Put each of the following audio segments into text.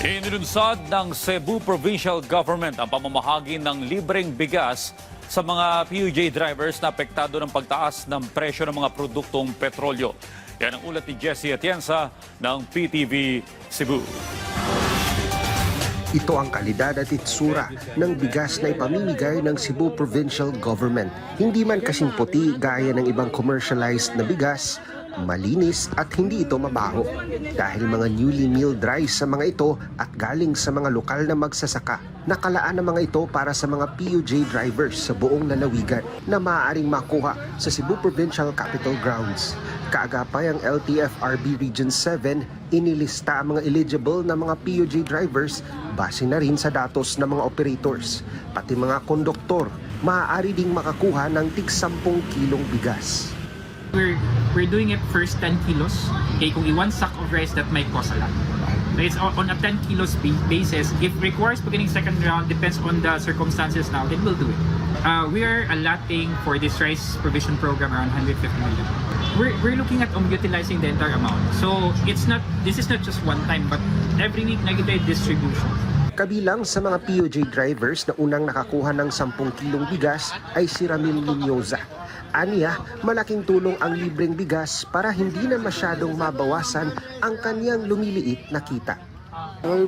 Inilunsad ng Cebu Provincial Government ang pamamahagi ng libreng bigas sa mga PUJ drivers na apektado ng pagtaas ng presyo ng mga produktong petrolyo. Yan ang ulat ni Jessie Atienza ng PTV Cebu. Ito ang kalidad at itsura ng bigas na ipamimigay ng Cebu Provincial Government. Hindi man kasing puti gaya ng ibang commercialized na bigas, malinis at hindi ito mabaho. Dahil mga newly milled rice sa mga ito at galing sa mga lokal na magsasaka, nakalaan ang mga ito para sa mga PUJ drivers sa buong lalawigan na maaaring makuha sa Cebu Provincial Capital Grounds. Kaagapay ang LTFRB Region 7, inilista ang mga eligible na mga PUJ drivers base na rin sa datos ng mga operators. Pati mga konduktor, maaari ding makakuha ng tig 10 kilong bigas. We're doing it first 10 kilos. Okay, kung i-1 sack of rice, that might cost a lot. So it's on a 10 kilos basis. If requires beginning second round, depends on the circumstances now, then we'll do it. We are allotting for this rice provision program around 150 million. We're looking at utilizing the entire amount. So this is not just one time, but every week negative distribution. Kabilang sa mga PUJ drivers na unang nakakuha ng 10 kilong bigas ay si Ramil Linyoza. Aniya, malaking tulong ang libreng bigas para hindi na masyadong mabawasan ang kaniyang lumiliit na kita.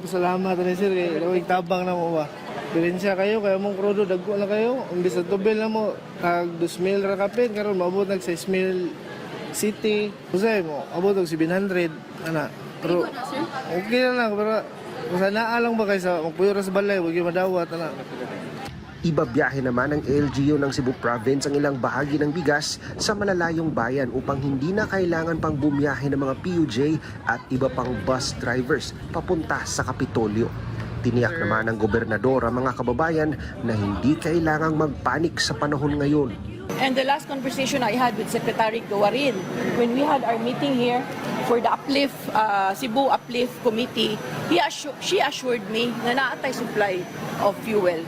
Salamat rin sir, kay tabang na mo ba? Birensya kayo, kaya mong krudo, dagko na kayo. Imbis na tubel na mo, nag 2,000 rakapin, karon maabot nag 6,000 city. Usay mo, abot og 700, ana. Pero okay na lang, pero sana lang ba kayo sa magpuyo sa balay, wag yung madawat, ana. Ibabiyahe naman ng LGU ng Cebu Province ang ilang bahagi ng bigas sa malalayong bayan upang hindi na kailangan pang bumiyahe ng mga PUJ at iba pang bus drivers papunta sa Kapitolyo. Tiniyak naman ng gobernador ang mga kababayan na hindi kailangang magpanik sa panahon ngayon. And the last conversation I had with Secretary Gawarin, when we had our meeting here for the Uplift, Cebu Uplift Committee, she assured me na naatay supply of fuel.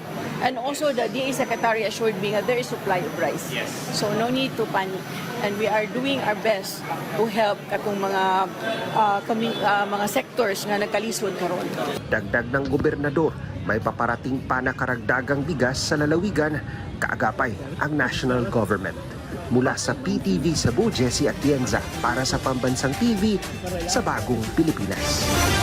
And also the DA Secretary assured me that there is supply of rice. Yes. So no need to panic. And we are doing our best to help katong mga sectors na nagkalisod karon. Dagdag ng gobernador, may paparating pa na karagdagang bigas sa lalawigan, kaagapay ang national government. Mula sa PTV Cebu, Jessie Atienza para sa Pambansang TV sa Bagong Pilipinas.